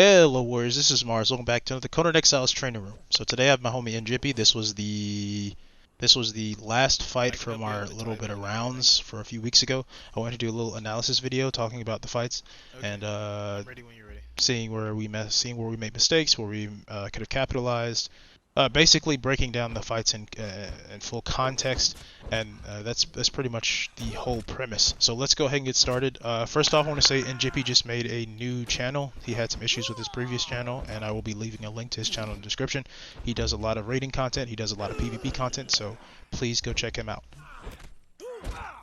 Hello Warriors, this is Mars. Welcome back to the Conan Exiles training room. So today I have my homie Njippy. This was the last fight from our little bit of rounds for a few weeks ago. I wanted to do a little analysis video talking about the fights and Ready when you're ready. seeing where we made mistakes, where we could have capitalized. Basically breaking down the fights in full context, and that's pretty much the whole premise. So let's go ahead and get started. First off, I want to say Njippy just made a new channel. He had some issues with his previous channel, and I will be leaving a link to his channel in the description. He does a lot of raiding content. He does a lot of PvP content, so please go check him out.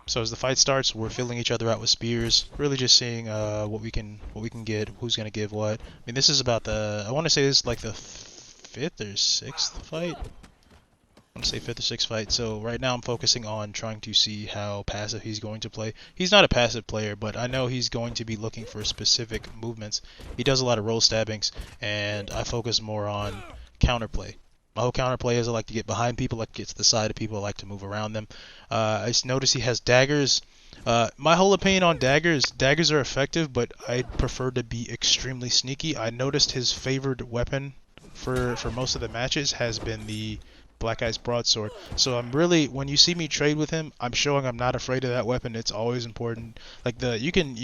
So as the fight starts, we're filling each other out with spears, really just seeing what we can get, who's gonna give what. I mean, this is about I want to say this is like the fifth or sixth fight. I want to say fifth or sixth fight. So right now I'm focusing on trying to see how passive he's going to play. He's not a passive player, but I know he's going to be looking for specific movements. He does a lot of roll stabbings, and I focus more on counterplay. My whole counterplay is I like to get behind people, I like to get to the side of people, I like to move around them. I notice he has daggers. My whole opinion on daggers are effective, but I prefer to be extremely sneaky. I noticed his favored weapon for most of the matches has been the Black Ice Broadsword. So I'm really, when you see me trade with him, I'm showing I'm not afraid of that weapon. It's always important. Like you can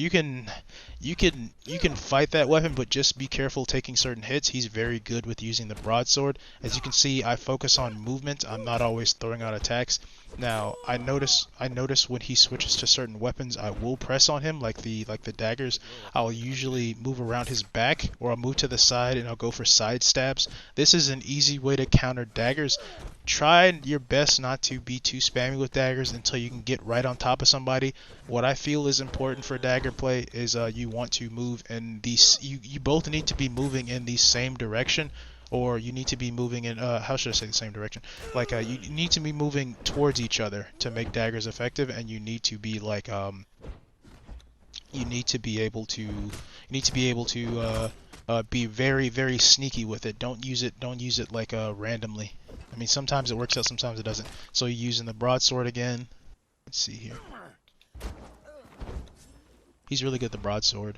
fight that weapon, but just be careful taking certain hits. He's very good with using the broadsword. As you can see, I focus on movement. I'm not always throwing out attacks. Now I notice when he switches to certain weapons, I will press on him, like the daggers. I'll usually move around his back, or I'll move to the side and I'll go for side stabs. This is an easy way to counter daggers. Try your best not to be too spammy with daggers until you can get right on top of somebody. What I feel is important for dagger play is you want to move in these. You both need to be moving in the same direction, or you need to be moving in how should I say the same direction? Like you need to be moving towards each other to make daggers effective, and you need to be like you need to be able to be very, very sneaky with it. Don't use it like randomly. I mean, sometimes it works out, sometimes it doesn't. So you're using the broadsword again. Let's see here. He's really good at the broadsword.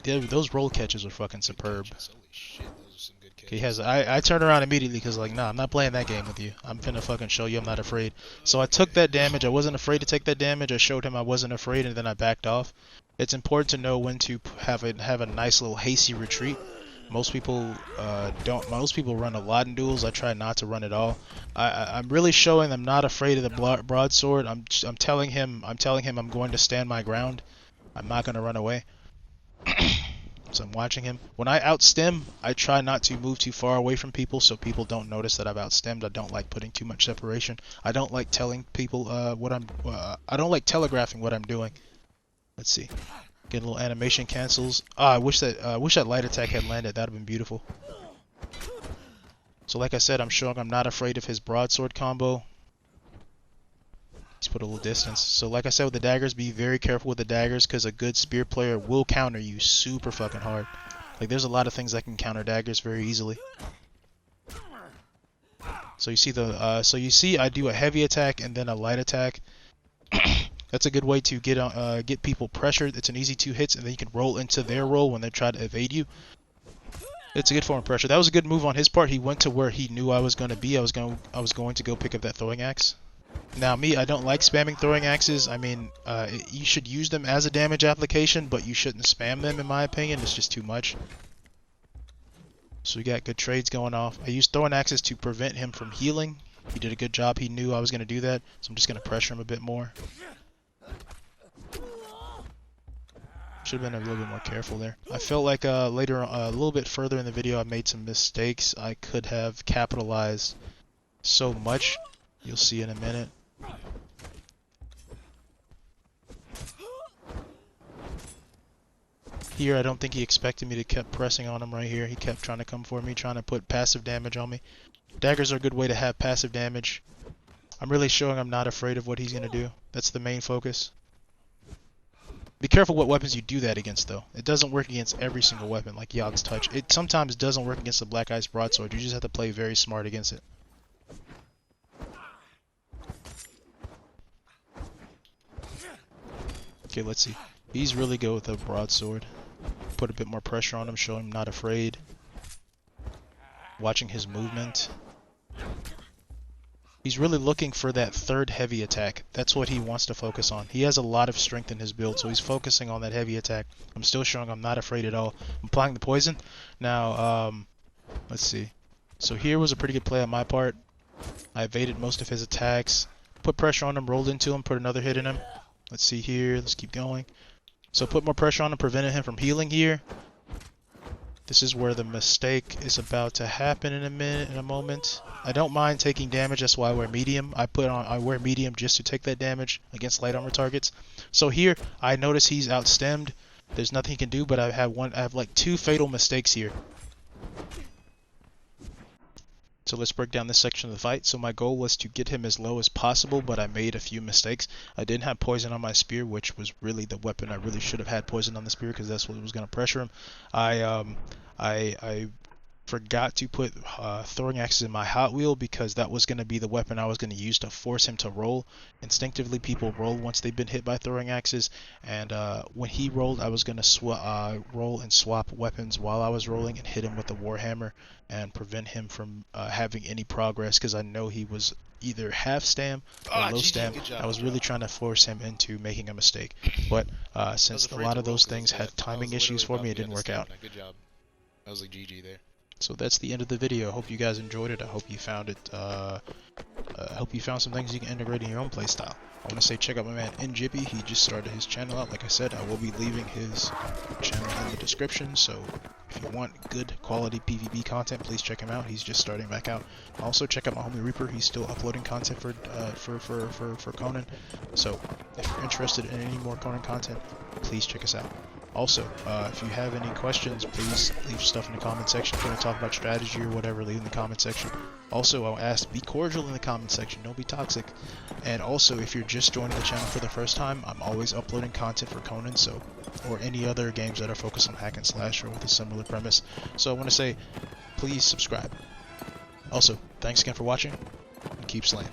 Those roll catches are fucking superb. Holy shit, those are some good catches. He has. I turn around immediately because like, nah, I'm not playing that game with you. I'm finna fucking show you I'm not afraid. So I took that damage. I wasn't afraid to take that damage. I showed him I wasn't afraid, and then I backed off. It's important to know when to have a nice little hasty retreat. Most people don't. Most people run a lot in duels. I try not to run at all. I'm really showing I'm not afraid of the broadsword. I'm telling him I'm going to stand my ground. I'm not going to run away. So I'm watching him. When I outstem, I try not to move too far away from people so people don't notice that I've outstemmed. I don't like putting too much separation. I don't like telling people what I'm. I don't like telegraphing what I'm doing. Let's see. Get a little animation cancels. I wish that light attack had landed. That'd have been beautiful. So like I said, I'm showing I'm not afraid of his broadsword combo. He's put a little distance. So like I said with the daggers, be very careful with the daggers because a good spear player will counter you super fucking hard. Like there's a lot of things that can counter daggers very easily. So you see I do a heavy attack and then a light attack. That's a good way to get people pressured. It's an easy 2 hits, and then you can roll into their roll when they try to evade you. It's a good form of pressure. That was a good move on his part. He went to where he knew I was going to be. I was going to go pick up that throwing axe. Now me, I don't like spamming throwing axes. I mean, you should use them as a damage application, but you shouldn't spam them in my opinion. It's just too much. So we got good trades going off. I used throwing axes to prevent him from healing. He did a good job. He knew I was going to do that, so I'm just going to pressure him a bit more. Should have been a little bit more careful there. I felt like later, a little bit further in the video, I made some mistakes. I could have capitalized so much. You'll see in a minute. Here, I don't think he expected me to keep pressing on him right here. He kept trying to come for me, trying to put passive damage on me. Daggers are a good way to have passive damage. I'm really showing I'm not afraid of what he's going to do. That's the main focus. Be careful what weapons you do that against, though. It doesn't work against every single weapon, like Yog's Touch. It sometimes doesn't work against the Black Ice Broadsword. You just have to play very smart against it. Okay, let's see. He's really good with a broadsword. put a bit more pressure on him, show him not afraid. Watching his movement. He's really looking for that third heavy attack. That's what he wants to focus on. He has a lot of strength in his build, so he's focusing on that heavy attack. I'm still showing I'm not afraid at all. I'm applying the poison. Now, let's see. So here was a pretty good play on my part. I evaded most of his attacks. Put pressure on him, rolled into him, put another hit in him. Let's see here. Let's keep going. So put more pressure on him, prevented him from healing here. This is where the mistake is about to happen in a moment. I don't mind taking damage, that's why I wear medium. I wear medium just to take that damage against light armor targets. So here, I notice he's outstemmed. There's nothing he can do, but I have like 2 fatal mistakes here. So let's break down this section of the fight. So my goal was to get him as low as possible, but I made a few mistakes. I didn't have poison on my spear, which was really the weapon. I really should have had poison on the spear because that's what was going to pressure him. I forgot to put throwing axes in my Hot Wheel because that was going to be the weapon I was going to use to force him to roll. Instinctively, people roll once they've been hit by throwing axes, and when he rolled, I was going to roll and swap weapons while I was rolling and hit him with the Warhammer and prevent him from having any progress because I know he was either half stam or low stam. I was really trying to force him into making a mistake, but since a lot of those things had timing issues for me, it didn't work out. Good job. I was like GG there. So that's the end of the video. I hope you guys enjoyed it. I hope you found it. I hope you found some things you can integrate in your own playstyle. I want to say check out my man Njippy. He just started his channel out. Like I said, I will be leaving his channel in the description. So if you want good quality PvP content, please check him out. He's just starting back out. Also check out my homie Reaper. He's still uploading content for Conan. So if you're interested in any more Conan content, please check us out. Also, if you have any questions, please leave stuff in the comment section. If you want to talk about strategy or whatever, leave in the comment section. Also, I'll ask, be cordial in the comment section. Don't be toxic. And also, if you're just joining the channel for the first time, I'm always uploading content for Conan, or any other games that are focused on hack and slash or with a similar premise. So I want to say, please subscribe. Also, thanks again for watching, and keep slaying.